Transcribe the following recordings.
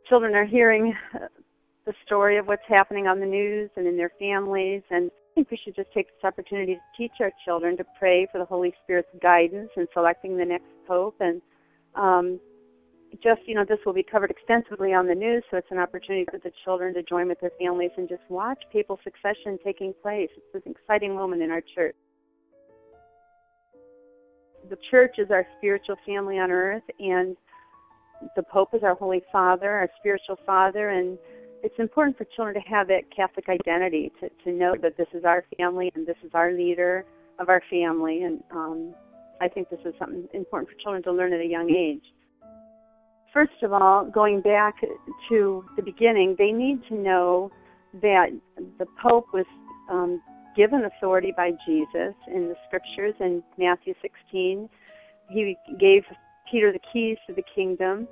children are hearing the story of what's happening on the news and in their families, and I think we should just take this opportunity to teach our children to pray for the Holy Spirit's guidance in selecting the next pope. And this will be covered extensively on the news, so it's an opportunity for the children to join with their families and just watch papal succession taking place. It's an exciting moment in our church. The church is our spiritual family on earth, and the Pope is our Holy Father, our spiritual father, and it's important for children to have that Catholic identity, to know that this is our family and this is our leader of our family. And I think this is something important for children to learn at a young age. First of all, going back to the beginning, they need to know that the Pope was given authority by Jesus in the Scriptures. In Matthew 16, he gave Peter the keys to the kingdom.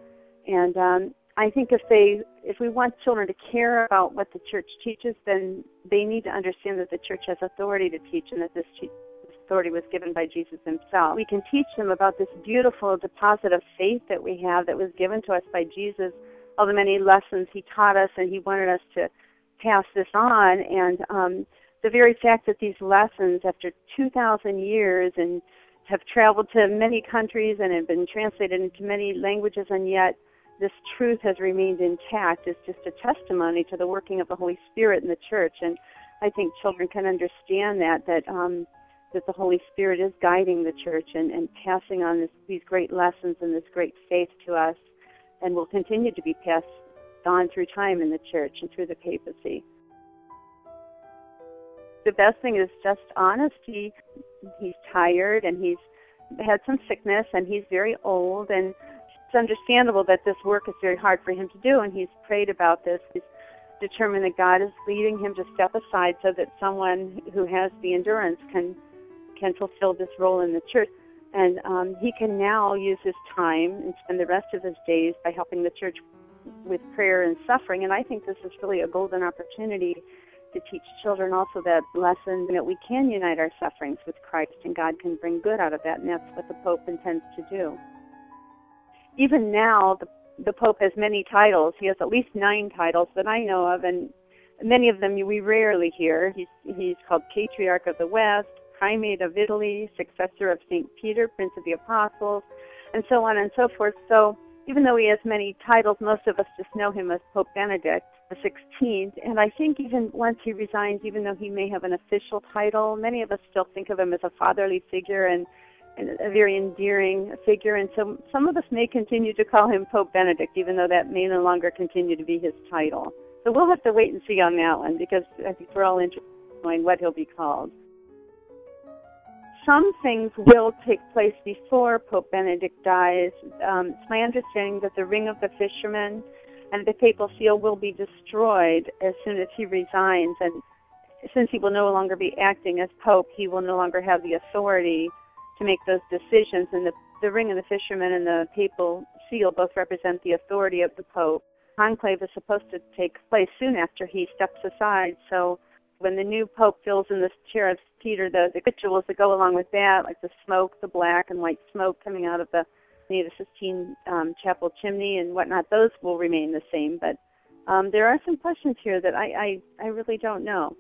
And I think if we want children to care about what the church teaches, then they need to understand that the church has authority to teach, and that this authority was given by Jesus himself. We can teach them about this beautiful deposit of faith that we have, that was given to us by Jesus, all the many lessons he taught us, and he wanted us to pass this on. And the very fact that these lessons, after 2,000 years, and have traveled to many countries and have been translated into many languages, and yet this truth has remained intact, is just a testimony to the working of the Holy Spirit in the church. And I think children can understand that the Holy Spirit is guiding the church and passing on these great lessons and this great faith to us, and will continue to be passed on through time in the church and through the papacy. The best thing is just honesty. He's tired, and he's had some sickness, and he's very old, and it's understandable that this work is very hard for him to do, and he's prayed about this. He's determined that God is leading him to step aside so that someone who has the endurance can fulfill this role in the church. And he can now use his time and spend the rest of his days by helping the church with prayer and suffering. And I think this is really a golden opportunity to teach children also that lesson that we can unite our sufferings with Christ, and God can bring good out of that, and that's what the Pope intends to do. Even now, the Pope has many titles. He has at least 9 titles that I know of, and many of them we rarely hear. He's called Patriarch of the West, Primate of Italy, Successor of St. Peter, Prince of the Apostles, and so on and so forth. So even though he has many titles, most of us just know him as Pope Benedict the 16th. And I think even once he resigns, even though he may have an official title, many of us still think of him as a fatherly figure and a very endearing figure. And so some of us may continue to call him Pope Benedict, even though that may no longer continue to be his title. So we'll have to wait and see on that one, because I think we're all interested in knowing what he'll be called. Some things will take place before Pope Benedict dies. It's my understanding that the Ring of the Fisherman and the papal seal will be destroyed as soon as he resigns. And since he will no longer be acting as Pope, he will no longer have the authority to make those decisions. And the Ring of the Fisherman and the papal seal both represent the authority of the Pope. Conclave is supposed to take place soon after he steps aside. So when the new Pope fills in the chair of Peter, the rituals that go along with that, like the smoke, the black and white smoke coming out of the Sistine Chapel chimney and whatnot, those will remain the same. But there are some questions here that I really don't know.